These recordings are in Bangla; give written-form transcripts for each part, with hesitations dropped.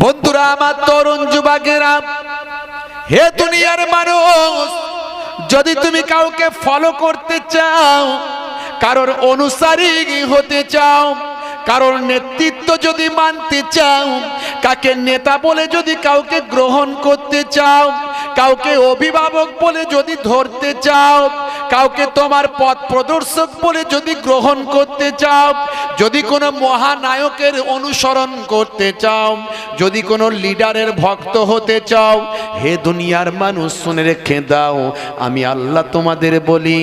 বন্ধুরা আমার, তরুণ যুবকেরা, হে দুনিয়ার মানুষ, যদি তুমি কাউকে ফলো করতে চাও, কারোর অনুসারী হতে চাও, কারোর নেতৃত্ব যদি মানতে চাও, কাকে নেতা বলে যদি কাউকে গ্রহণ করতে চাও, কাউকে অভিভাবক বলে যদি ধরতে চাও, কাউকে তোমার পথ প্রদর্শক বলে যদি গ্রহণ করতে চাও, যদি কোনো মহানায়কের অনুসরণ করতে চাও, যদি কোনো লিডারের ভক্ত হতে চাও, হে দুনিয়ার মানুষ শুনে রেখে দাও, আমি আল্লাহ তোমাদের বলি,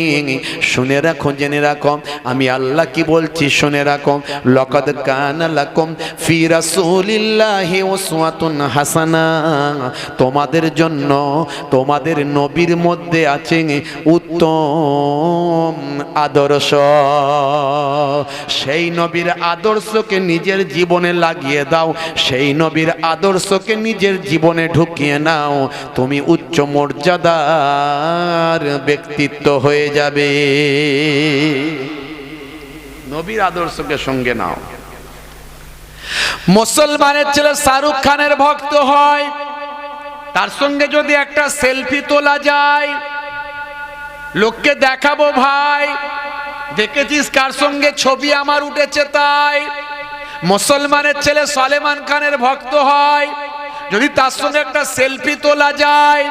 শুনে রাখো, জেনে রাখো, আমি আল্লাহ কি বলছি শুনে রাখো। লাকাদ কানা লাকুম ফি রাসূলিল্লাহি উসওয়াতুন হাসানা, তোমাদের জন্য তোমাদের নবীর মধ্যে আছে উত্তম আদর্শ। সেই নবীর আদর্শকে নিজের জীবনে লাগিয়ে দাও, সেই নবীর আদর্শকে নিজের জীবনে ঢুকিয়ে নাও, তুমি উচ্চ মর্যাদার ব্যক্তিত্ব হয়ে যাবে। নবীর আদর্শকে সঙ্গে নাও। মুসলমানের ছেলে শাহরুখ খানের ভক্ত হয়, তার সঙ্গে যদি একটা সেলফি তোলা যায়, লোককে দেখাবো ভাই দেখেছিস কার সঙ্গে ছবি আমার উঠেছে তাই। মুসলমানের ছেলে সলেমান খানের ভক্ত হয়, যদি তার সঙ্গে একটা সেলফি তোলা যায়।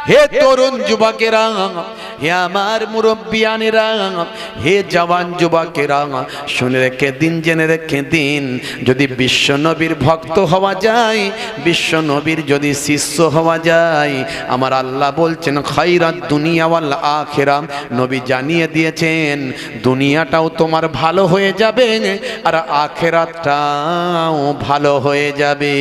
হে তরুণ যুবকেরা, হে আমার মুরব্বিয়ানেরা, হে জওয়ান যুবকেরা, শুনে রেখে দিন, জেনে রেখে দিন, যদি বিশ্ব নবীর ভক্ত হওয়া যায়, বিশ্ব নবীর যদি শিষ্য হওয়া যায়, আমার আল্লাহ বলছেন খায়রাত দুনিয়া ওয়াল আখিরা, নবী জানিয়ে দিয়েছেন দুনিয়াটাও তোমার ভালো হয়ে যাবে আর আখিরাতটাও ভালো হয়ে যাবে।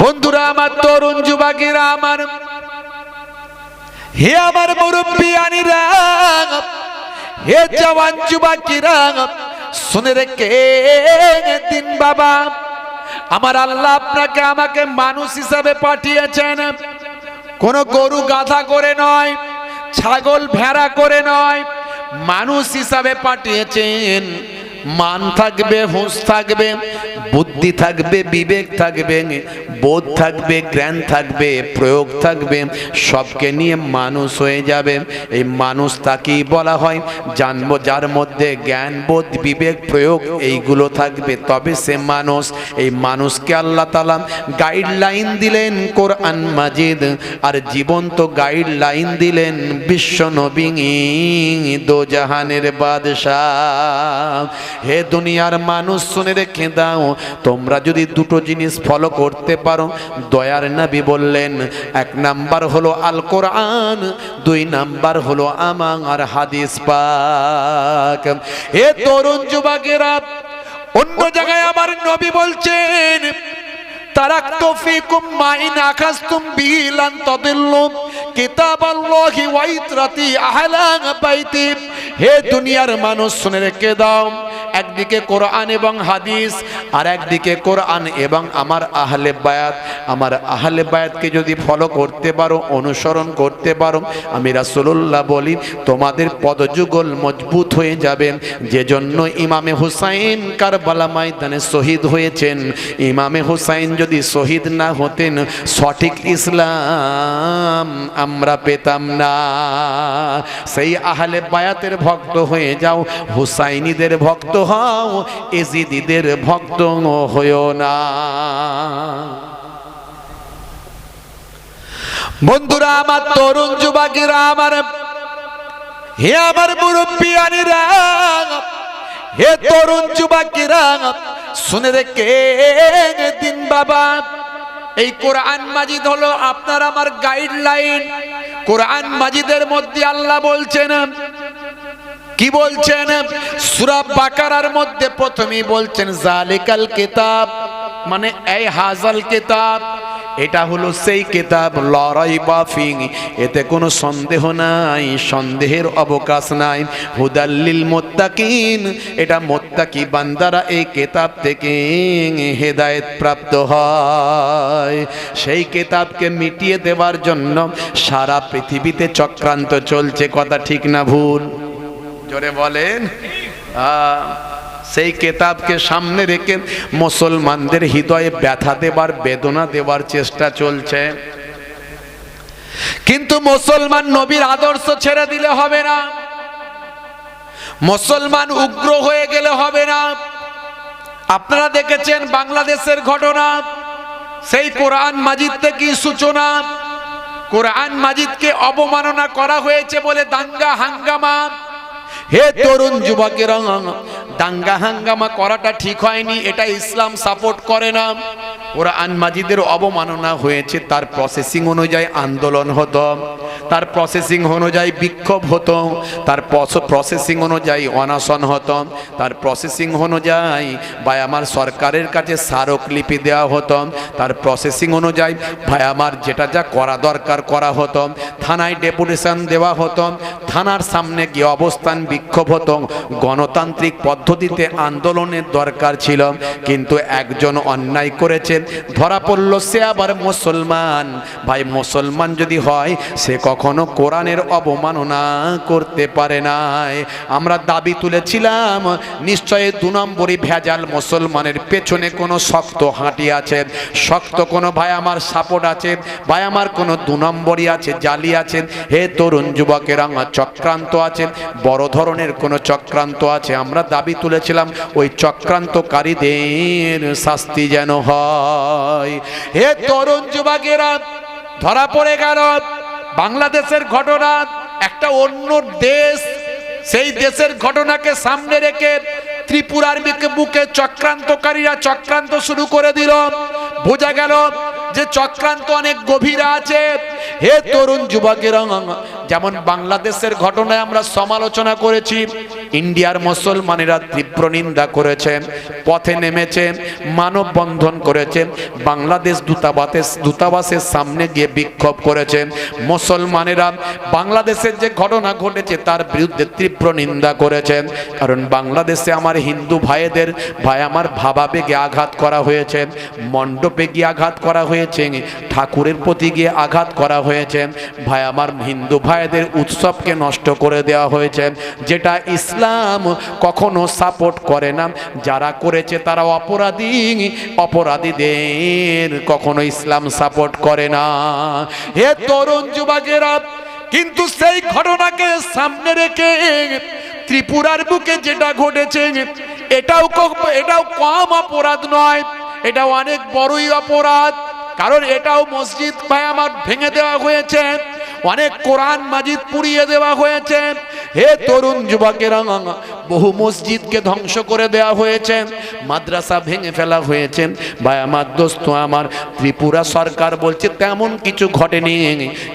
বন্ধুরা আমার, তরুণ যুবকেরা আমার, হে আমার মুরব্বিয়ানেরা, হে জওয়ান যুবকেরা, শুনে রেখে দিন বাবা, আমার আল্লাহ আপনাকে আমাকে মানুষ হিসাবে পাঠিয়েছেন, কোন গরু গাধা করে নয়, ছাগল ভেড়া করে নয়, মানুষ হিসাবে পাঠিয়েছেন। মান থাকবে, হুঁশ থাকবে, বুদ্ধি থাকবে, বিবেক থাকবে, বোধ থাকবে, জ্ঞান থাকবে, প্রয়োগ থাকবে, সবকে নিয়ে মানুষ হয়ে যাবে। এই মানুষ তাকেই বলা হয় জানবো, যার মধ্যে জ্ঞান, বোধ, বিবেক, প্রয়োগ এইগুলো থাকবে, তবে সে মানুষ। এই মানুষকে আল্লাহ তাআলা গাইডলাইন দিলেন কোরআন মাজিদ, আর জীবন্ত গাইডলাইন দিলেন বিশ্ব নবী দো জাহানের বাদশাহ। হে দুনিয়ার মানুষ শুনে রেখে দাও, তোমরা যদি দুটো জিনিস ফলো করতে পারো, দয়ার নবী বললেন, এক নাম্বার হলো আল কোরআন, দুই নাম্বার হলো আমার হাদিস পাক। হে তরুণ যুবকেরা, অন্য জায়গায় আমার নবী বলছেন তারাকতু ফীকুম মা ইন আখাযতুম বিহি লান তাদিল্লু কিতাবাল্লাহি ওয়া ইতরাতি আহলা বাইতি। হে দুনিয়ার মানুষ শুনে রেখে দাও, একদিকে কোরআন এবং হাদিস, আর একদিকে কোরআন এবং আমার আহলে বায়াত। আমার আহলে বায়াতকে যদি ফলো করতে পারো, অনুসরণ করতে পারো, আমি রাসূলুল্লাহ বলি তোমাদের পদযুগল মজবুত হয়ে যাবে। যে জন্য ইমামে হুসাইন কারবালা ময়দানে শহীদ হয়েছেন। ইমামে হুসাইন যদি শহীদ না হতেন, সঠিক ইসলাম আমরা পেতাম না। সেই আহলে বায়াতের ভক্ত হয়ে যাও, হুসাইনিদের ভক্ত হও, এজিদিদের ভক্ত হইও না। বন্ধুরা আমার, তরুণ যুবকেরা আমার, হে আমার মুরব্বিয়ানেরা, হে তরুণ যুবকেরা, শুনে রেখে দিন বাবা, এই কোরআন মাজিদ হলো আপনার আমার গাইডলাইন। কোরআন মাজিদের মধ্যে আল্লাহ বলছেন, কি বলছেন? সূরা বাকারার মধ্যে প্রথমেই বলছেন জালিকাল কিতাব, মানে এই হাজাল কিতাব, এটা হলো সেই কিতাব লা রাইবা ফিহি, এতে কোনো সন্দেহ নাই, সন্দেহের অবকাশ নাই। হুদাল্লিল মুত্তাকিন, এটা মুত্তাকি বান্দারা এই কিতাব থেকে হেদায়েত প্রাপ্ত হয়। সেই কিতাবকে মিটিয়ে দেওয়ার জন্য সারা পৃথিবীতে চক্রান্ত চলছে, কথা ঠিক না ভুল? জোরে বলেন। সেই কেতাবকে সামনে রেখে মুসলমানদের হৃদয়ে ব্যথা দেবার, বেদনা দেবার চেষ্টা চলছে। কিন্তু মুসলমান নবীর আদর্শ ছেড়ে দিলে হবে না, মুসলমান উগ্র হয়ে গেলে হবে না। আপনারা দেখেছেন বাংলাদেশের ঘটনা, সেই কোরআন মাজিদ থেকে সূচনা, কোরআন মাজিদকে অবমাননা করা হয়েছে বলে দাঙ্গা হাঙ্গামা। হে তরুণ যুবকেরা, দাঙ্গা হাঙ্গামা করাটা ঠিক হয়নি, এটা ইসলাম সাপোর্ট করে না। কোরআন মাজিদের অবমাননা হয়েছে, তার প্রসেসিং অনুযায়ী আন্দোলন হতো, তার প্রসেসিং অনুযায়ী বিক্ষোভ হতো, তার প্রসেসিং অনুযায়ী অনশন হতো, তার প্রসেসিং অনুযায়ী ভাই আমার সরকারের কাছে স্মারকলিপি দেওয়া হতো, তার প্রসেসিং অনুযায়ী ভাই আমার যেটা যা করা দরকার করা হতো, থানায় ডেপুটেশন দেওয়া হতো, থানার সামনে গিয়ে অবস্থান বিক্ষোভ হতো, গণতান্ত্রিক পদ্ধতিতে আন্দোলনের দরকার ছিল। কিন্তু একজন অন্যায় করেছে, ধরা পড়ল, সে আবার মুসলমান। ভাই মুসলমান যদি হয় সে কখনো কোরআনের অবমাননা করতে পারে নাই। আমরা দাবি তুলেছিলাম নিশ্চয়ই 2 নম্বরই ভেজাল, মুসলমানের পেছনে কোনো শক্ত হাঁটি আছে, শক্ত কোনো ভাই আমার সাপোর্ট আছে, ভাই আমার কোনো 2 নম্বরই আছে, জালি আছে। হে তরুণ যুবকেরা, চক্রান্ত আছে, বড় ধরনের কোনো চক্রান্ত আছে। আমরা দাবি তুলেছিলাম ওই চক্রান্তকারীদের শাস্তি যেন হয়। হে তরুণ যুবকেরা, ধরা পড়ে গেল বাংলাদেশের ঘটনা, একটা অন্য দেশ, সেই দেশের ঘটনাকে সামনে রেখে ত্রিপুরার বুকে চক্রান্তকারীরা চক্রান্ত শুরু করে দিল। বোঝা গেল যে চক্রান্ত অনেক গভীর আছে। হে তরুণ যুবকেরা, যেমন বাংলাদেশের ঘটনায় আমরা সমালোচনা করেছি, ইন্ডিয়ার মুসলমানেরা তীব্র নিন্দা করেছেন, পথে নেমেছে, মানববন্ধন করেছে, বাংলাদেশ দূতাবাসের সামনে গিয়ে বিক্ষোভ করেছে। মুসলমানেরা বাংলাদেশের যে ঘটনা ঘটেছে তার বিরুদ্ধে তীব্র নিন্দা করেছেন, কারণ বাংলাদেশে আমার হিন্দু ভাইদের ভাই আমার ভাবাবেগে আঘাত করা হয়েছে, মণ্ডপে গিয়ে আঘাত করা হয়েছে, ঠাকুরের প্রতি গিয়ে আঘাত করা হয়েছে, ভাই আমার হিন্দু ভাইদের উৎসবকে নষ্ট করে দেওয়া হয়েছে, যেটা ইসলাম কখনো সাপোর্ট করে না। যারা করেছে তারা অপরাধী, অপরাধীদের কখনো ইসলাম সাপোর্ট করে না। হে তরুণ যুবকেরা, কিন্তু সেই ঘটনাকে সামনে রেখে ত্রিপুরার বুকে যেটা ঘটেছে এটাও কম অপরাধ নয়, এটা অনেক বড়ই অপরাধ। কারণ এটাও মসজিদ ভাই আমার ভেঙে দেওয়া হয়েছে, অনেক কোরআন মাজিদ পুড়িয়ে দেওয়া হয়েছে। হে তরুণ যুবকেরা, বহু মসজিদকে ধ্বংস করে দেওয়া হয়েছে, মাদ্রাসা ভেঙে ফেলা হয়েছে। ভাই আমার দোস্ত আমার, ত্রিপুরা সরকার বলছে তেমন কিছু ঘটেনি,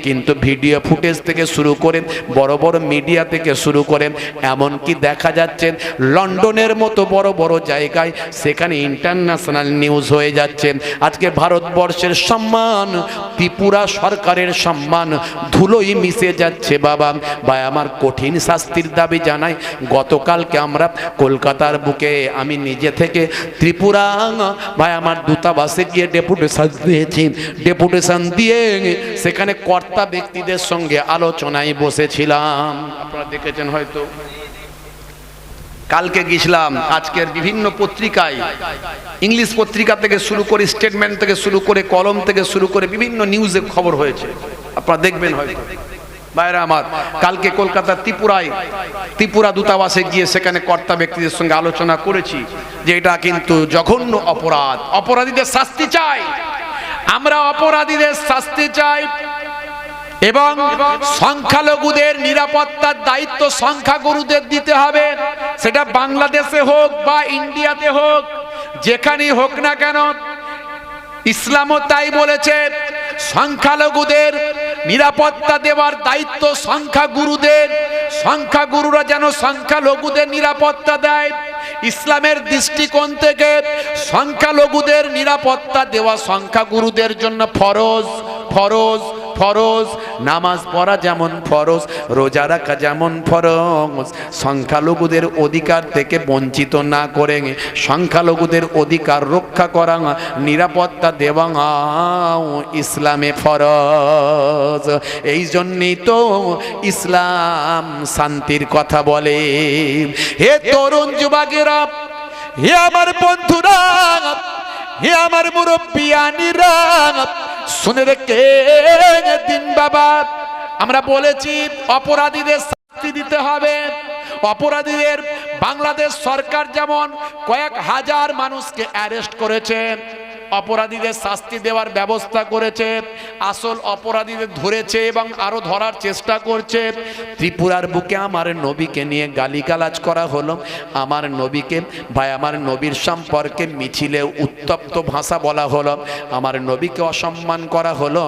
কিন্তু ভিডিও ফুটেজ থেকে শুরু করে বড় বড় মিডিয়া থেকে শুরু করে এমনকি দেখা যাচ্ছে লন্ডনের মতো বড় বড় জায়গায় সেখানে ইন্টারন্যাশনাল নিউজ হয়ে যাচ্ছে। আজকে ভারতবর্ষের সম্মান, ত্রিপুরা সরকারের সম্মান ধুলোই মিশে যাচ্ছে। বাবা ভাই আমার, কঠিন শাস্তির দাবি জানাই। গতকালকে আমরা কলকাতার বুকে আমি নিজে থেকে ত্রিপুরা ভাই আমার দূতাবাসে গিয়ে ডেপুটেশন দিয়েছি, ডেপুটেশন দিয়ে সেখানে কর্তা ব্যক্তিদের সঙ্গে আলোচনায় বসেছিলাম। আপনারা দেখেছেন হয়তো, কালকে গেছিলাম। আজকের বিভিন্ন পত্রিকায়, ইংলিশ পত্রিকা থেকে শুরু করে, স্টেটমেন্ট থেকে শুরু করে, কলম থেকে শুরু করে বিভিন্ন নিউজে খবর হয়েছে, আপনারা দেখবেন হয়তো। ভাইরা আমার, কালকে কলকাতা ত্রিপুরা দূতাবাসে গিয়ে সেখানে কর্তা ব্যক্তিদের সঙ্গে আলোচনা করেছি যে এটা কিন্তু জঘন্য অপরাধ, অপরাধীদের শাস্তি চাই, আমরা অপরাধীদের শাস্তি চাই। এবং সংখ্যালঘুদের নিরাপত্তার দায়িত্ব সংখ্যাগুরুদের দিতে হবে, সেটা বাংলাদেশে হোক বা ইন্ডিয়াতে হোক, যেখানেই হোক না কেন। ইসলামও তাই বলেছে, সংখ্যালঘুদের নিরাপত্তা দেওয়ার দায়িত্ব সংখ্যাগুরুদের, সংখ্যাগুরুরা যেন সংখ্যালঘুদের নিরাপত্তা দেয়। ইসলামের দৃষ্টিকোণ থেকে সংখ্যালঘুদের নিরাপত্তা দেওয়া সংখ্যাগুরুদের জন্য ফরজ, ফরজ, ফরজ। নামাজ পড়া যেমন ফরজ, রোজা রাখা যেমন ফরজ। সংখ্যালঘুদের অধিকার থেকে বঞ্চিত না করে সংখ্যালঘুদের অধিকার রক্ষা করা, নিরাপত্তা দেওয়া ইসলামে ফরজ। এই জন্যই তো ইসলাম শান্তির কথা বলে। হে তরুণ যুবকেরা, হে আমার বন্ধুরা, হে আমার মুরব্বিয়ানিরা, শুনে রেখে দিন বাবা। আমরা বলেছি অপরাধীদের শাস্তি দিতে হবে। অপরাধীদের বাংলাদেশ সরকার যেমন কয়েক হাজার মানুষকে অ্যারেস্ট করেছে, অপরাধীদের শাস্তি দেওয়ার ব্যবস্থা করেছে, আসল অপরাধীদের ধরেছে এবং আরো ধরার চেষ্টা করছে। ত্রিপুরার বুকে আমার নবীকে নিয়ে গালিগালাজ করা হলো, আমার নবীকে ভাই আমার নবীর সম্পর্কে মিছিলে উত্তপ্ত ভাষা বলা হলো, আমার নবীকে অসম্মান করা হলো।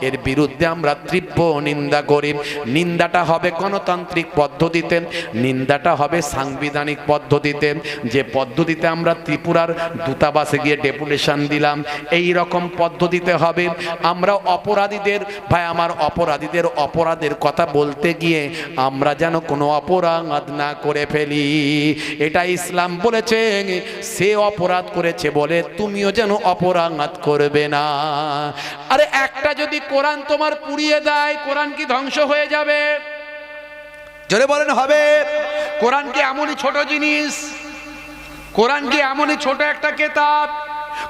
এর বিরুদ্ধে আমরা তীব্র নিন্দা করি। নিন্দাটা হবে গণতান্ত্রিক পদ্ধতিতে, নিন্দাটা হবে সাংবিধানিক পদ্ধতিতে, যে পদ্ধতিতে আমরা ত্রিপুরার দূতাবাসে গিয়ে ডেপুটেশন দিলাম, এই রকম পদ্ধতিতে হবে। আমরা অপরাধীদের ভাই আমার অপরাধীদের অপরাধের কথা বলতে গিয়ে আমরা যেন কোনো অপরাধ না করে ফেলি। এটা ইসলাম বলেছে, সে অপরাধ করেছে বলে তুমিও যেন অপরাধ করবে না। আরে একটা যদি কোরআন তোমার পুড়িয়ে দেয়, কোরআন কি ধ্বংস হয়ে যাবে? জোরে বলেন হবে? কোরআন কি এমনই ছোট জিনিস? কোরআন কি এমনই ছোট একটা কিতাব?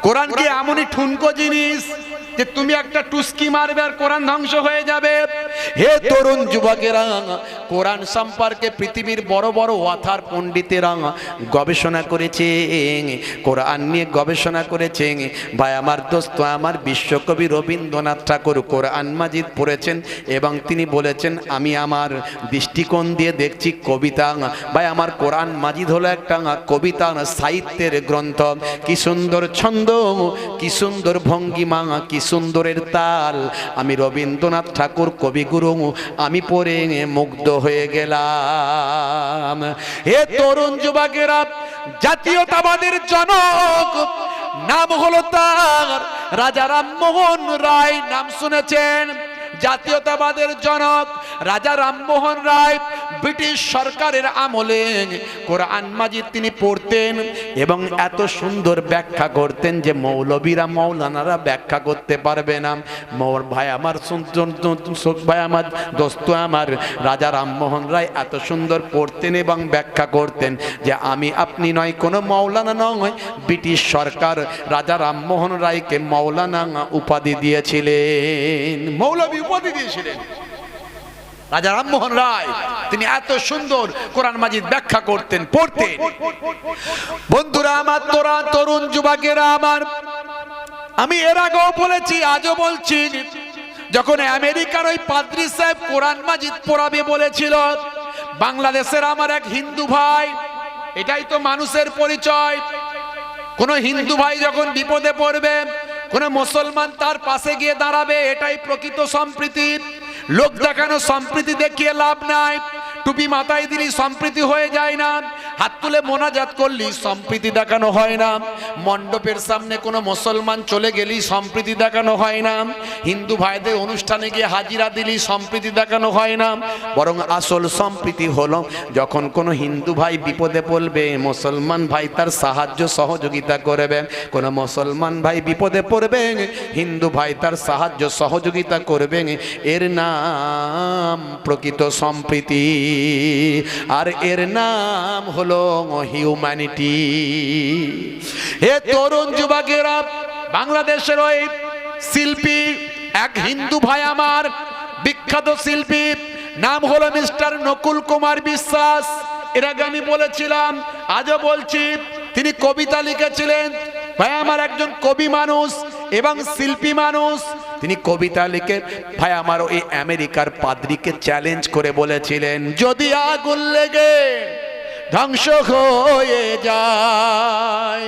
কোরআন কি এমনই ঠুনকো জিনিস যে তুমি একটা টুস্কি মারবে আর কোরআন ধ্বংস হয়ে যাবে? হে তরুণ যুবকেরা, কোরআন সম্পর্কে পৃথিবীর বড় বড় ওয়াথার পণ্ডিতেরা গবেষণা করেছে, কোরআন নিয়ে গবেষণা করেছে। ভাই আমার দোস্ত, আমার বিশ্বকবি রবীন্দ্রনাথ ঠাকুর কোরআন মাজিদ পড়েছেন এবং তিনি বলেছেন, আমি আমার দৃষ্টিকোণ দিয়ে দেখছি কবিতা। ভাই আমার কোরআন মাজিদ হলো একটা কবিতা সাহিত্যের গ্রন্থ। কি সুন্দর ছন্দ, কি সুন্দর ভঙ্গিমা, কি সুন্দরের তাল। আমি রবীন্দ্রনাথ ঠাকুর কবিগুরু, আমি পড়ে মুগ্ধ হয়ে গেলাম। হে তরুণ যুবকেরা, জাতীয়তাবাদের জনক নাম হলো তার রাজা রামমোহন রায়। নাম শুনেছেন? জাতীয়তাবাদের জনক রাজা রামমোহন রায় ব্রিটিশ সরকারের আমলে কোরআন মাজিদ তিনি পড়তেন এবং এত সুন্দর ব্যাখ্যা করতেন যে মৌলবীরা মৌলানারা ব্যাখ্যা করতে পারবে না। ভাই আমার ভাই আমার দোস্ত আমার, রাজা রামমোহন রায় এত সুন্দর পড়তেন এবং ব্যাখ্যা করতেন যে আমি আপনি নয়, কোনো মৌলানা নয়, ব্রিটিশ সরকার রাজা রামমোহন রায়কে মৌলানা উপাধি দিয়েছিলেন, মৌলবী উপাধি দিয়েছিলেন। রাজা রামমোহন রায় তিনি এত সুন্দর কোরআন মাজিদ ব্যাখ্যা করতেন, পড়তেন। বন্ধুরা আমার, তোরা তরুণ যুবকেরা আমার, আমি এর আগেও বলেছি, আজও বলছি, যখন আমেরিকার ওই পাদ্রী সাহেব কোরআন মাজিদ পড়াবে বলেছিল, বাংলাদেশের আমার এক হিন্দু ভাই, এটাই তো মানুষের পরিচয়। কোন হিন্দু ভাই যখন বিপদে পড়বে, কোন মুসলমান তার পাশে গিয়ে দাঁড়াবে, এটাই প্রকৃত সম্প্রীতি। লোক দেখানো সম্প্রীতি দেখিয়ে লাভ নাই। টুপি মাথায় দিলি সম্প্রীতি হয়ে যায় না, হাত তুলে মোনাজাত করলি সম্প্রীতি দেখানো হয় না, মণ্ডপের সামনে কোনো মুসলমান চলে গেলি সম্প্রীতি দেখানো হয় না, হিন্দু ভাইদের অনুষ্ঠানে গিয়ে হাজিরা দিলি সম্প্রীতি দেখানো হয় না। বরং আসল সম্প্রীতি হলো যখন কোনো হিন্দু ভাই বিপদে পড়বে, মুসলমান ভাই তার সাহায্য সহযোগিতা করবে। কোনো মুসলমান ভাই বিপদে পড়বে, হিন্দু ভাই তার সাহায্য সহযোগিতা করবে। এর নাম প্রকৃত সম্প্রীতি, আর এর নাম হলো হিউম্যানিটি। হে তরুণ যুবকেরা, বাংলাদেশের ওই শিল্পী এক হিন্দু ভাই আমার, বিখ্যাত শিল্পী, নাম হলো মিস্টার নকুল কুমার বিশ্বাস। এর আগে আমি বলেছিলাম, আজও বলছি, তিনি কবিতা লিখেছিলেন। ভাই আমার একজন কবি মানুষ এবং শিল্পী মানুষ। তিনি কবিতা লিখে ভাই আমার ওই আমেরিকার পাদ্রীকে চ্যালেঞ্জ করে বলেছিলেন, যদি আগুন লেগে ধ্বংস হয়ে যায়,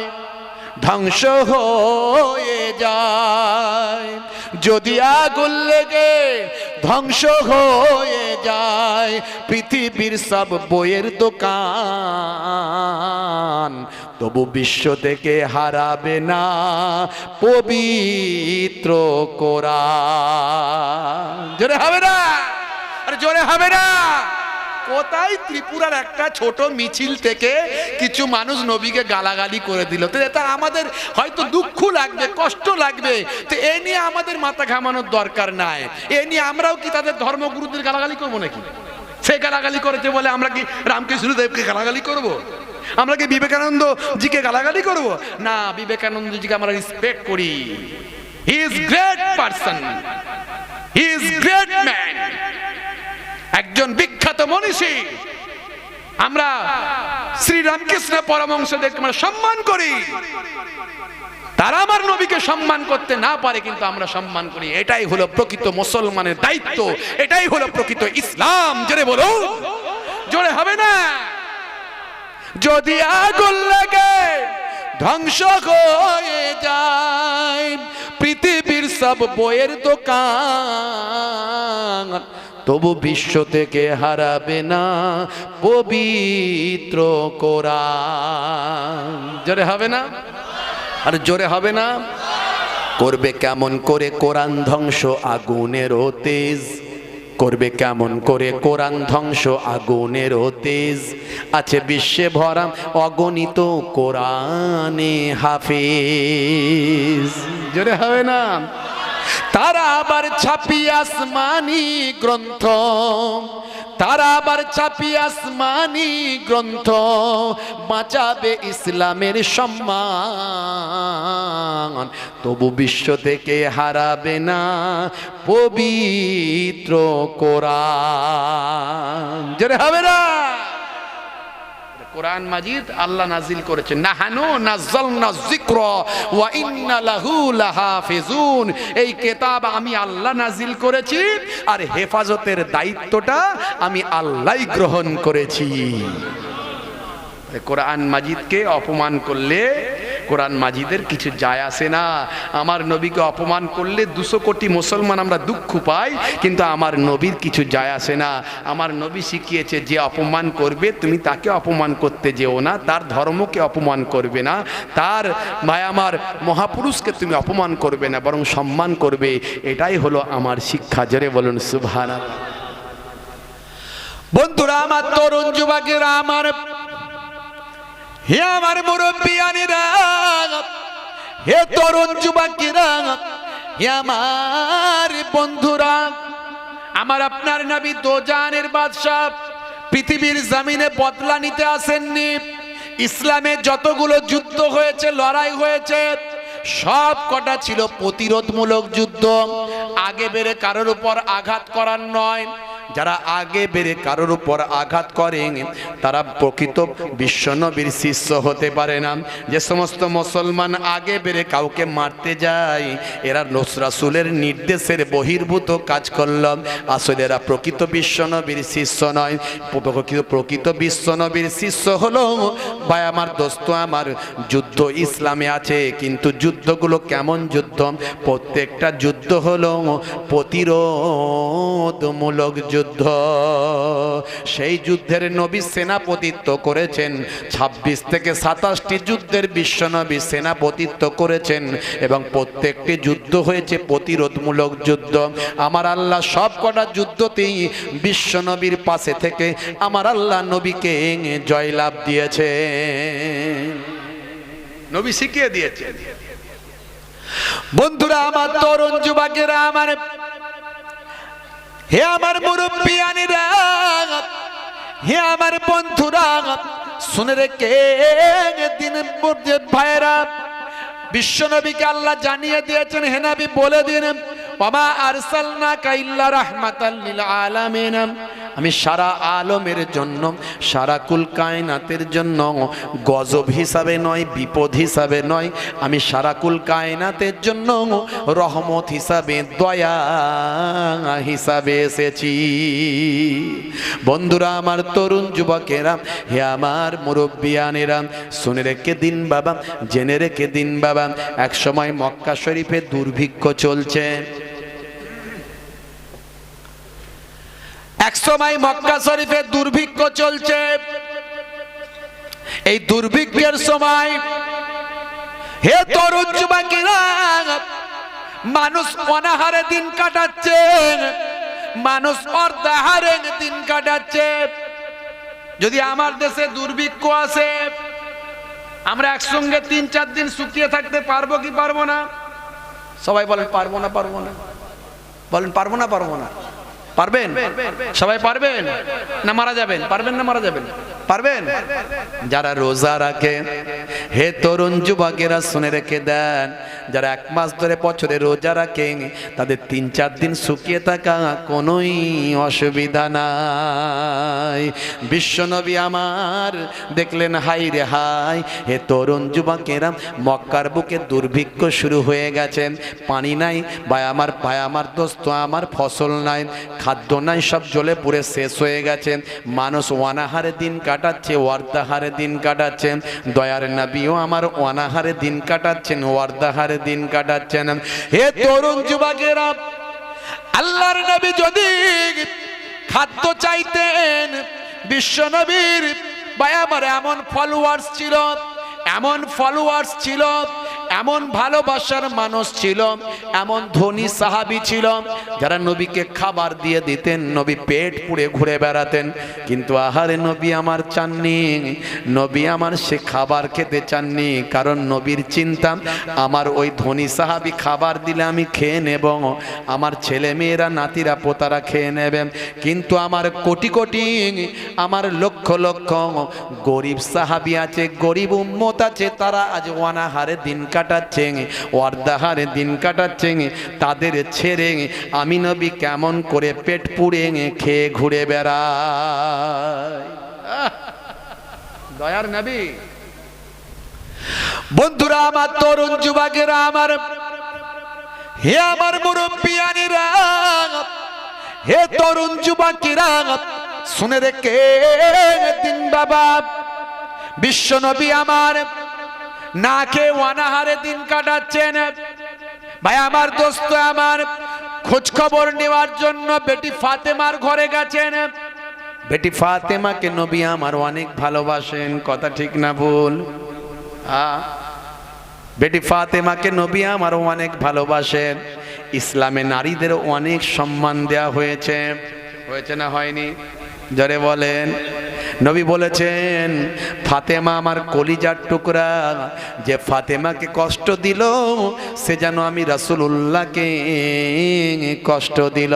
ধ্বংস হয়ে যায়, যদি আগুন লেগে ধ্বংস হয়ে যায় পৃথিবীর সব বইয়ের দোকান, তবু বিশ্ব থেকে হারাবে না পবিত্র কোরআন। জোরে হবে না? আরে জোরে হবে না? কোথায় ত্রিপুরার একটা ছোট মিছিল থেকে কিছু মানুষ নবীকে গালাগালি করে দিল, তো এটা আমাদের হয়তো দুঃখ লাগবে, কষ্ট লাগবে, তো এ নিয়ে আমাদের মাথা ঘামানোর দরকার নাই। এ নিয়ে আমরাও কি তাদের ধর্মগুরুদের গালাগালি করবো নাকি? সে গালাগালি করেছে বলে আমরা কি রামকৃষ্ণ দেবকে গালাগালি করবো? আমরা কি বিবেকানন্দ জিকে গালাগালি করব? না, বিবেকানন্দ জিকে আমরা রেসপেক্ট করি। He is great person, he is great man, একজন বিখ্যাত মনীষী। আমরা শ্রী রামকৃষ্ণ পরমহংসদেরকে আমরা সম্মান করি। তারা আমার নবীকে সম্মান করতে না পারে, কিন্তু আমরা সম্মান করি। এটাই হলো প্রকৃত মুসলমানের দায়িত্ব, এটাই হলো প্রকৃত ইসলাম। জোরে বলো, জোরে হবে না? যদি আগুন লাগে ধ্বংস হয়ে যায় পৃথিবীর সব বইয়ের দোকান, তবু বিশ্ব থেকে হারাবে না পবিত্র কোরআন। জোরে হবে না? আর জোরে হবে না? করবে কেমন করে কোরআন ধ্বংস আগুনেরও তেজ, করবে কেমন করে কোরআন ধ্বংস আগুনেরও তেজ, আছে বিশ্বে ভরা অগণিত কোরআনে হাফেজ। জোরে হবে না? তারা আবার ছাপি আসমানি গ্রন্থ, তারা আবার ছাপি আসমানি গ্রন্থ, বাঁচাবে ইসলামের সম্মান, তবু বিশ্ব থেকে হারাবে না পবিত্র কোরআন। জোরে হবে না? কোরআন মাজিদ আল্লাহ নাজিল করেছেন, নাহানু নাযালনা যিকরা ওয়া ইন্না লাহু লাহাফিজুন। এই কিতাব আমি আল্লাহ নাজিল করেছি, আর হেফাজতের দায়িত্বটা আমি আল্লাহই গ্রহণ করেছি। কোরআন মাজিদকে অপমান করলে কোরআন মাজিদের কিছু যায় আসে না। আমার নবীকে অপমান করলে 200 কোটি মুসলমান আমরা দুঃখ পাই, কিন্তু আমার নবীর কিছু যায় আসে না। আমার নবী শিখিয়েছে, যে অপমান করবে তুমি তাকে অপমান করতে যেও না, তার ধর্মকে অপমান করবে না, তার ভাই আমার মহাপুরুষকে তুমি অপমান করবে না, বরং সম্মান করবে। এটাই হলো আমার শিক্ষা। জোরে বলুন সুবহানাল্লাহ। বন্ধুরা আমার, তরুণ যুবকেরা আমার, হে আমার মুরব্বিয়ানেরা, হে তরুণ যুবকেরা, হে আমার বন্ধুরা, আমার আপনার নবী দোজানের বাদশা পৃথিবীর জমিনে বদলা নিতে আসেননি। ইসলামে যতগুলো যুদ্ধ হয়েছে, লড়াই হয়েছে, সব কটা ছিল প্রতিরোধমূলক যুদ্ধ। আগে বেড়ে কারোর উপর আঘাত করার নয়। যারা আগে বেড়ে কারোর উপর আঘাত করেন তারা প্রকৃত বিশ্বনবীর শিষ্য হতে পারে না। যে সমস্ত মুসলমান আগে বেড়ে কাউকে মারতে যায়, এরা রাসূলের নির্দেশের বহির্ভূত কাজ করল, আসলে এরা প্রকৃত বিশ্বনবীর শিষ্য নয়। প্রকৃত বিশ্বনবীর শিষ্য হলো ভাই আমার, দোস্ত আমার, যুদ্ধ ইসলামে আছে, কিন্তু যুদ্ধগুলো কেমন যুদ্ধ? প্রত্যেকটা যুদ্ধ হলো প্রতিরোধমূলক যুদ্ধ। সেই যুদ্ধের নবী সেনাপতিত্ব করেছেন। 26 থেকে 27টি যুদ্ধের বিশ্বনবী সেনাপতিত্ব করেছেন, এবং প্রত্যেকটি যুদ্ধ হয়েছে প্রতিরোধমূলক যুদ্ধ। আমার আল্লাহ সব কটা যুদ্ধতেই বিশ্বনবীর পাশে থেকে আমার আল্লাহ নবীকে জয়লাভ দিয়েছে, নবী শিখিয়ে দিয়েছে। বন্ধুরা আমার, তরুণ যুবকেরা আমার, হে আমার মুরব্বিয়ানেরা, হে আমার বন্ধুরা, শুনে রেখে দিন ভাইরা, বিশ্বনবীকে আল্লাহ জানিয়ে দিয়েছেন, হে নবী বলে দিন, ওমা আরসালনাকা ইল্লা রাহমাতাল লিল আলামিন, আমি সারা আলমের জন্য, সারা কুল কায়নাতের জন্য গজব হিসাবে নয়, বিপদ হিসাবে নয়, আমি সারা কুল কায়নাতের জন্য রহমত হিসাবে, দয়া হিসাবে এসেছি। বন্ধুরা আমার, তরুণ যুবকেরা, হে আমার মুরব্বিয়ানেরা, শুনে রেখে দিন বাবা, জেনে রেখে দিন বাবা, এক সময় মক্কা শরীফে দুর্ভিক্ষ চলছে। এক সময় মক্কা শরীফে দুর্ভিক্ষ চলছে। এই দুর্ভিক্ষের সময় হে তরুণ যুবকেরা, মানুষ অনাহারে দিন কাটাচ্ছে, মানুষ অর্ধাহারে দিন কাটাচ্ছে। যদি আমার দেশে দুর্ভিক্ষ আসে, আমরা একসঙ্গে 3-4 দিন শুকিয়ে থাকতে পারবো কি পারবো না? সবাই বলেন পারবো না, পারবো না। বলেন পারবো না, পারবো না। পারবেন? সবাই পারবেন না মারা যাবেন? পারবেন না মারা যাবেন? পারবেন? যারা রোজা রাখে, হে তরুণ যুবকেরা শুনে রেখে দেন, যারা 1 মাস ধরে বছরে রোজা রাখে তাদের 3-4 দিন শুকিয়ে থাকা কোনোই অসুবিধা নাই। বিশ্বনবী আমার দেখলেন, হাই রে হাই, হে তরুণ যুবকেরা, মক্কার বুকে দুর্ভিক্ষ শুরু হয়ে গেছে, পানি নাই ভাই আমার দোস্ত আমার, ফসল নাই, খাদ্য নাই, সব জ্বলে পুড়ে শেষ হয়ে গেছে, মানুষ অনাহারে দিন কাটাচ্ছে, ওয়ার্দাহারে দিন কাটাচ্ছে। দয়ার নবীও আমার অনাহারে দিন কাটাচ্ছেন, ওয়ার্দাহারে দিন কাটাচ্ছেন। হে তরুণ যুবকেরা, আল্লাহর নবী যদি খাদ্য চাইতেন, বিশ্ব নবীর ভাই আমার এমন ফলোয়ার্স ছিল, এমন ফলোয়ার্স ছিল, এমন ভালোবাসার মানুষ ছিল, এমন ধনী সাহাবী ছিল যারা নবীকে খাবার দিয়ে দিতেন, নবী পেট পুড়ে ঘুরে বেড়াতেন। কিন্তু আহারে নবী আমার চাননি, নবী আমার সে খাবার খেতে চাননি, কারণ নবীর চিন্তা আমার ওই ধনী সাহাবী খাবার দিলে আমি খেয়ে নেব, আমার ছেলে মেয়েরা নাতিরা পোতারা খেয়ে নেবে, কিন্তু আমার কোটি কোটি, আমার লক্ষ লক্ষ গরিব সাহাবী আছে, গরিব উম্মত আছে, তারা আজ অনাহারে দিন কাটাচ্ছে, ওয়ার্দাহারে দিন কাটাচ্ছে, তাদের ছেড়ে আমি নবী কেমন করে পেট পুড়ে খেয়ে ঘুরে বেড়াই। দয়ার নবী। বন্ধুরা আমার, তরুণ যুবকেরা আমার, হে আমার মুরব্বিয়ানেরা, হে তরুণ যুবকেরা, শুনে রেখে দিন বাবা, বিশ্ব নবী আমার না খেয়ে অনাহারে দিন কাটাচ্ছেন। ভাই আমার দোস্ত আমার, খোঁজ খবর নেওয়ার জন্য বেটি ফাতেমার ঘরে গেছেন। বেটি ফাতেমাকে নবী আমার অনেক ভালোবাসেন, কথা ঠিক না ভুল? বেটি ফাতেমাকে নবী আমার অনেক ভালোবাসেন। ইসলামে নারীদের অনেক সম্মান দেয়া হয়েছে, হয়েছে না হয়নি? জোরে বলেন। নবী বলেছেন, ফাতেমা আমার কলিজার টুকরা, যে ফাতেমাকে কষ্ট দিল সে যেন আমি রাসূলুল্লাহকে কষ্ট দিল।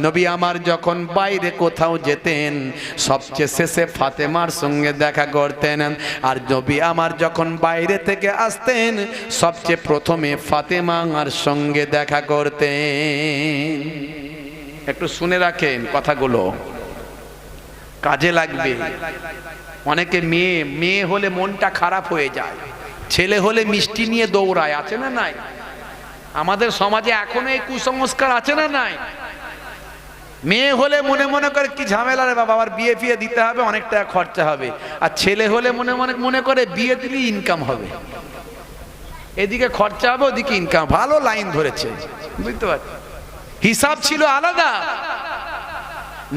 নবী আমার যখন বাইরে কোথাও যেতেন, সবচেয়ে শেষে ফাতেমার সঙ্গে দেখা করতেন, আর নবী আমার যখন বাইরে থেকে আসতেন, সবচেয়ে প্রথমে ফাতেমার সঙ্গে দেখা করতেন। একটু শুনে রাখেন কথাগুলো, কাজে লাগবে। অনেকে মেয়ে হলে মনটা খারাপ হয়ে যায়, ছেলে হলে মিষ্টি নিয়ে দৌড়ায়, আছে না নাই? আমাদের সমাজে এখনো এই কুসংস্কার আছে না নাই? মেয়ে হলে মনে মনে করে কি ঝামেলা রে বাবা, আবার বিয়ে ফিয়ে দিতে হবে, অনেক টাকা খরচা হবে। আর ছেলে হলে মনে করে বিয়ে দিলে ইনকাম হবে, এদিকে খরচা হবে ওদিকে ইনকাম। ভালো লাইন ধরেছে, বুঝতে পারছি। হিসাব ছিল আলাদা।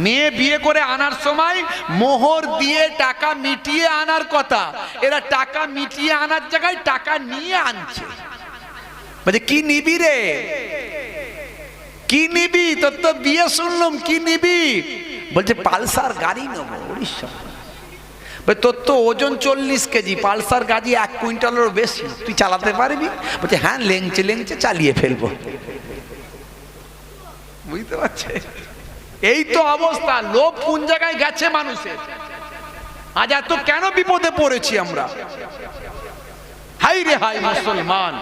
মেয়ে বিয়ে করে আনার সময় মোহর দিয়ে টাকা মিটিয়ে আনার কথা, এরা টাকা মিটিয়ে আনার জায়গায় টাকা নিয়ে আনছে। বলছে কি নিবি রে, কি নিবি? তোর তো বিয়ে শুনলাম, কি নিবি? বলছে পালসার গাড়ি নেবো। উড়িষ্যা। তোর তো ওজন 40 কেজি, পালসার গাড়ি 1 কুইন্টালেরও বেশি, তুই চালাতে পারবি? বলছে হ্যাঁ, লেংচে লেংচে চালিয়ে ফেলবো। বুঝতে পারছে? এই তো অবস্থা। লোভ কোন জায়গায় গেছে মানুষের। আজ এত কেন বিপদে পড়েছি আমরা? হাই রে হাই মুসলমান,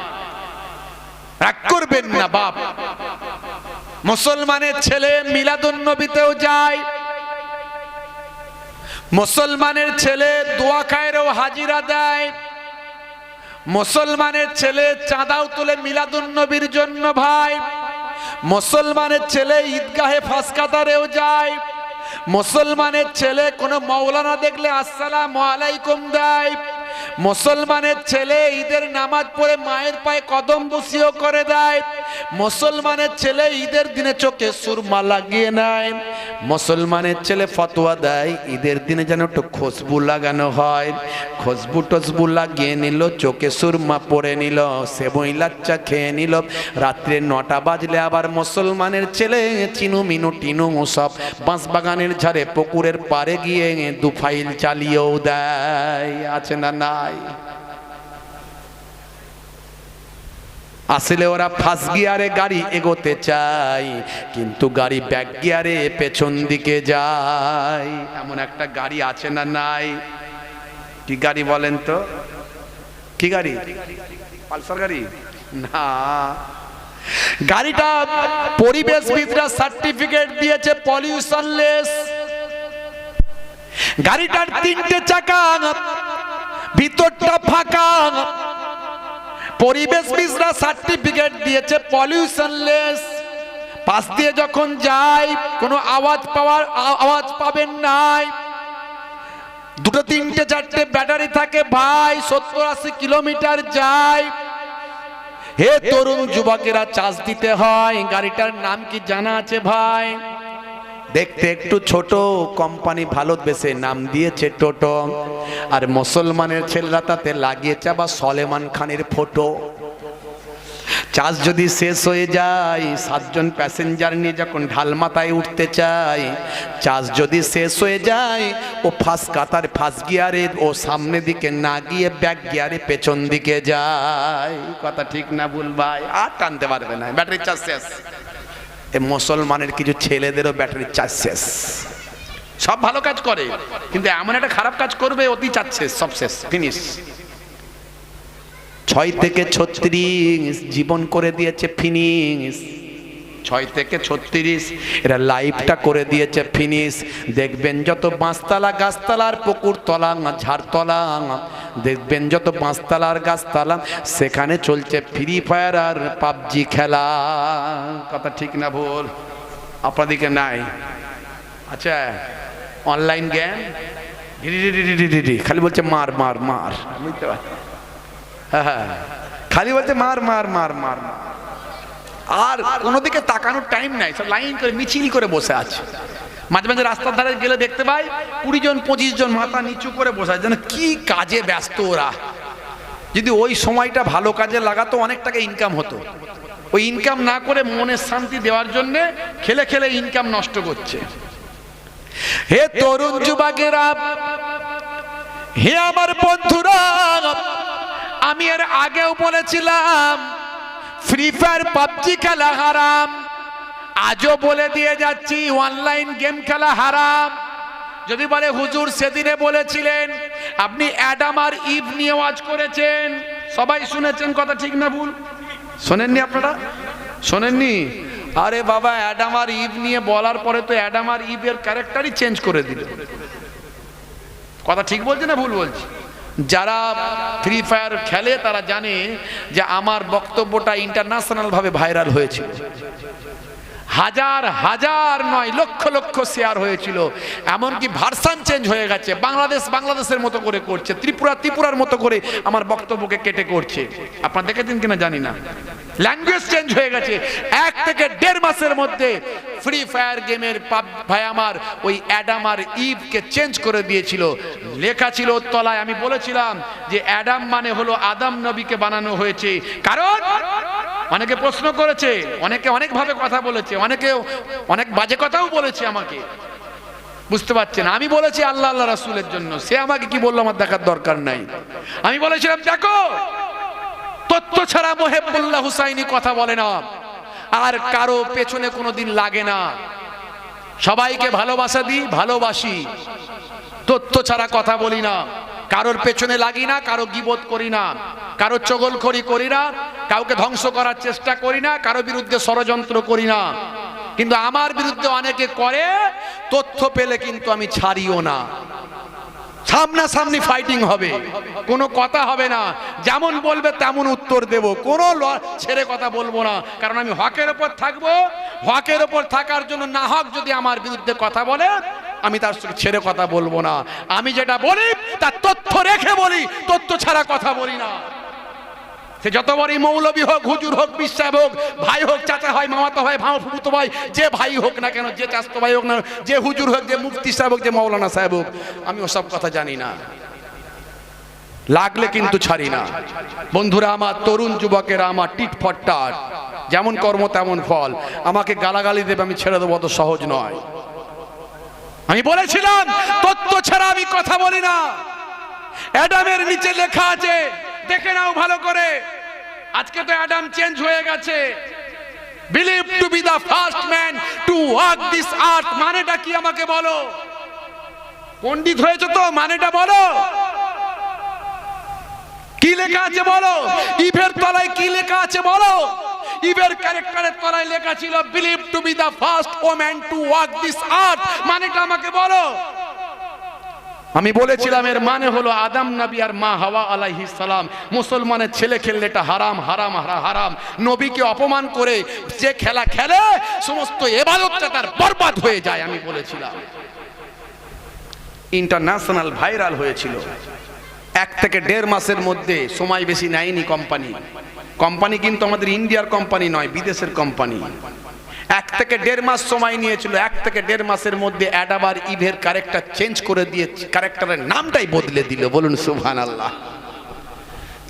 রাগ করবেন না বাপ। মুসলমানের ছেলে মিলাদুন নবীতেও যায়, মুসলমানের ছেলে দোয়া খায়রেও হাজিরা দেয়, মুসলমানের ছেলে চাঁদাও তোলে মিলাদুন নবীর জন্য ভাই। মুসলমানের ছেলে ঈদগাহে ফাঁসকাতারেও যায়, মুসলমানের ছেলে কোনো মাওলানা দেখলে আসসালামু আলাইকুম দেয়, মুসলমানের ছেলে ঈদের নামাজ পড়ে মায়ের পায়ে কদম বসিও করে দেয়, মুসলমানের ছেলে ঈদের দিনে চোখে সুরমা লাগিয়ে নেয়, মুসলমানের ছেলে ফতোয়া দেয় ঈদের দিনে যেন একটু খুশবু লাগানো হয়, খুশবু টসবু লাগিয়ে নিল, চোখে সুরমা পরে নিল, সেবই লাচ্চা খেয়ে নিল। রাত্রে 9টা বাজলে আবার মুসলমানের ছেলে চিনু মিনু টিনু সব বাঁশবাগানের ঝাড়ে পুকুরের পাড়ে গিয়ে 2 ফাইল চালিয়েও দেয়। আছে না নাই? আসলে ওরা ফার্স্ট গিয়ারে গাড়ি এগোতে চায়, কিন্তু গাড়ি ব্যাক গিয়ারে পেছন দিকে যায়। এমন একটা গাড়ি আছে না নাই? কি গাড়ি বলেন তো? কি গাড়ি? পালসার গাড়ি না, গাড়িটা পরিবেশবিদরা সার্টিফিকেট দিয়েছে পলিউশনলেস। গাড়িটার 3টে চাকা, ভিতরটা ফাঁকা। পরিবেশবিদরা সার্টিফিকেট দিয়েছে পলিউশনলেস। পাশ দিয়ে যখন যায় কোনো আওয়াজ পাবেন নাই। 2, 3, 4টে ব্যাটারি থাকে ভাই, 70-80 কিলোমিটার যায়। হে তরুণ যুবকেরা, চার্জ দিতে হয়। গাড়িটার নাম কি জানা আছে ভাই? দেখতে একটু ছোট, কোম্পানি ভালো বেশে নাম দিয়েছে টোটো। আর মুসলমানের ছেলেরা তাতে লাগিয়েছে আবার সলেমান খানের ফটো। চার্জ যদি শেষ হয়ে যায়, 7 জন প্যাসেঞ্জার নিয়ে যখন ঢালমাথায় উঠতে চায়, চার্জ যদি শেষ হয়ে যায়, ও ফার্স্ট কাতার ফার্স্ট গিয়ারে ও সামনে দিকে না গিয়ে ব্যাক গিয়ারে পেছন দিকে যায়। কথা ঠিক না ভুল ভাই? আর টানতে পারবে না, ব্যাটারি চার্জ শেষ। এই মুসলমানের কিছু ছেলেদেরও ব্যাটারি চার্জ শেষ। সব ভালো কাজ করে, কিন্তু এমন একটা খারাপ কাজ করবে, অতি চার্জ শেষ, সব শেষ, ফিনিশ। 6 থেকে 36 জীবন করে দিয়েছে ফিনিশ। 6 থেকে 36 এরা লাইফটা করে দিয়েছে ফিনিশ। দেখবেন যত বাঁশতলা গাছতলার পুকুরতলা ঝাড়তলা, দেখবেন যত বাঁশতলার গাছতলা, সেখানে চলছে ফ্রি ফায়ার আর পাবজি খেলা। কথা ঠিক না ভুল? আপনাদিকে নাই? আচ্ছা, অনলাইন গেম খালি বলছে মার মার মার, বুঝতে পারছি। হ্যাঁ, খালি বলছে মার মার মার মার, আর কোনো দিকে তাকানোর টাইম নাই। সব লাইন করে মিছিল করে বসে আছে। মাঝে মাঝে রাস্তার ধারে গেলে দেখতে পাই 20 জন 25 জন মাথা নিচু করে বসে আছে, যেন কি কাজে ব্যস্ত ওরা। যদি ওই সময়টা ভালো কাজে লাগাতো, অনেক টাকা ইনকাম হতো। ওই ইনকাম না করে মনের শান্তি দেওয়ার জন্য খেলে খেলে ইনকাম নষ্ট করছে। হে তরুণ যুবকেরা, হে আমার বন্ধুরা, আমি এর আগেও বলেছিলাম ফ্রি ফায়ার পাবজি খেলা হারাম। আজও বলে দিয়ে যাচ্ছি, অনলাইন গেম খেলা হারাম। যদি বলে হুজুর সেদিনে বলেছিলেন, আপনি অ্যাডাম আর ইভ নিয়ে ওয়াজ করেছেন, সবাই শুনেছেন। কথা ঠিক না ভুল? শোনেননি আপনারা? শোনেননি? আরে বাবা, অ্যাডাম আর ইভ নিয়ে বলার পরে তো অ্যাডাম আর ইভ এর ক্যারেক্টারই চেঞ্জ করে দিল। কথা ঠিক বলছে না ভুল বলছি? যারা ফ্রি ফায়ার খেলে তারা জানে যে আমার বক্তব্যটা ইন্টারন্যাশনাল ভাবে ভাইরাল হয়েছিল। হাজার হাজার নয়, লক্ষ লক্ষ শেয়ার হয়েছিল। এমনকি ভার্সান চেঞ্জ হয়ে গেছে। বাংলাদেশ বাংলাদেশের মতো করে করছে, ত্রিপুরা ত্রিপুরার মতো করে আমার বক্তব্যকে কেটে করছে। আপনারা দেখেছেন কিনা জানি না, ল্যাঙ্গুয়েজ চেঞ্জ হয়ে গেছে। 1 থেকে 1.5 মাসের মধ্যে ফ্রি ফায়ার গেমের ভাই আমার ওই অ্যাডাম আর ইভকে চেঞ্জ করে দিয়েছিল। লেখা ছিল তলায়, আমি বলেছিলাম যে অ্যাডাম মানে হলো আদম নবীকে বানানো হয়েছে। কারণ অনেকে প্রশ্ন করেছে, অনেকে অনেক ভাবে কথা বলেছে, অনেকে অনেক বাজে কথাও বলেছে আমাকে, বুঝতে পারছেন। আমি বলেছি আল্লাহ আল্লাহ রাসূলের জন্য, সে আমাকে কি বললো আমার দেখার দরকার নাই। আমি বলেছিলাম দেখো, তথ্য ছাড়া মুহিবুল্লাহ হুসাইনি কথা বলে না, আর কারো পেছনে কোনোদিন লাগে না। সবাইকে ভালোবাসা দিই, ভালোবাসি, তথ্য ছাড়া কথা বলি না, কারোর পেছনে লাগি না, কারো গীবত করি না, কারো চগলখড়ি করি না, কাউকে ধ্বংস করার চেষ্টা করি না, কারো বিরুদ্ধে ষড়যন্ত্র করি না। কিন্তু আমার বিরুদ্ধে অনেকে করে, তথ্য পেলে কিন্তু আমি ছাড়িও না। সামনাসামনি ফাইটিং হবে, কোনো কথা হবে না, যেমন বলবে তেমন উত্তর দেব, কোনো ছেড়ে কথা বলবো না। কারণ আমি হকের ওপর থাকবো। হকের ওপর থাকার জন্য না হক যদি আমার বিরুদ্ধে কথা বলে, আমি তার সঙ্গে ছেড়ে কথা বলবো না। আমি যেটা বলি তার তথ্য রেখে বলি, তথ্য ছাড়া কথা বলি না। সে যত বড়ই মৌলবী হোক, হুজুর হোক, বিশ্বাস হোক, ভাই হোক, চাচা হয়, মামাতো হয়, ফুফুতো ভাই, যে ভাই হোক না কেন, যে চাচতো ভাই হোক না, যে হুজুর হোক, যে মুফতি সাহেব হোক, যে মাওলানা সাহেব হোক, আমি ওসব কথা জানি না, লাগলে কিন্তু ছাড়ি না। বন্ধুরা আমার, তরুণ যুবকেরা আমার, টিট ফর টাট, যেমন কর্ম তেমন ফল। আমাকে গালাগালি দেবে, আমি ছেড়ে দেবো, অত সহজ নয়। আমি বলেছিলাম তথ্য ছাড়া আমি কথা বলি না। অ্যাডামের নিচে লেখা আছে, দেখে নাও ভালো করে। আজকে তো অ্যাডাম চেঞ্জ হয়ে গেছে। Believe to be the first man to walk this earth, মানেটা কি আমাকে বলো? পণ্ডিত হয়েছে তো, মানেটা বলো, কি লেখা আছে বলো? ইভের তলায় কি লেখা আছে বলো? ইভের ক্যারেক্টারের তলায় লেখা ছিল believe to be the first woman to walk this earth, মানেটা আমাকে বলো। আমি বলেছিলাম এর মানে হলো আদম নবী আর মা হাওয়া আলাইহিস সালাম। মুসলমানের ছেলে খেললে এটা হারাম, হারাম, হারাম। নবীকে অপমান করে যে খেলা খেলে সমস্ত ইবাদতটা তার বরবাদ হয়ে যায়, আমি বলেছিলাম। ইন্টারন্যাশনাল ভাইরাল হয়েছিল। 1 থেকে 1.5 মাসের মধ্যে, সময় বেশি নেয়নি কোম্পানি কিন্তু আমাদের ইন্ডিয়ার কোম্পানি নয়, বিদেশের কোম্পানি। 1 থেকে 1.5 মাস সময় নিয়েছিল। 1 থেকে 1.5 মাসের মধ্যে অ্যাডাম আর ইভের ক্যারেক্টার চেঞ্জ করে দিয়ে ক্যারেক্টারের নামটাই বদলে দিল। বলুন সুবহানাল্লাহ।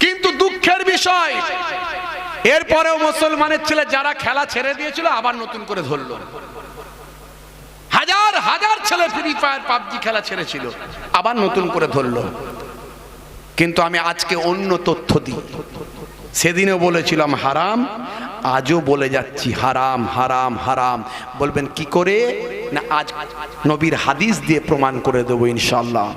কিন্তু দুঃখের বিষয়, এরপরেও মুসলমানের ছেলে যারা খেলা ছেড়ে দিয়েছিল আবার নতুন করে ধরলো। হাজার হাজার ছেলে ফ্রি ফায়ার পাবজি খেলা ছেড়েছিল, আবার নতুন করে ধরলো। কিন্তু আমি আজকে অন্য তথ্য দিই। সেদিনও বলেছিলাম হারাম, আজও বলে যাচ্ছি হারাম, হারাম, হারাম। বলবেন কি করে? না, আজ নবীর হাদিস দিয়ে প্রমাণ করে দেবো ইনশাআল্লাহ।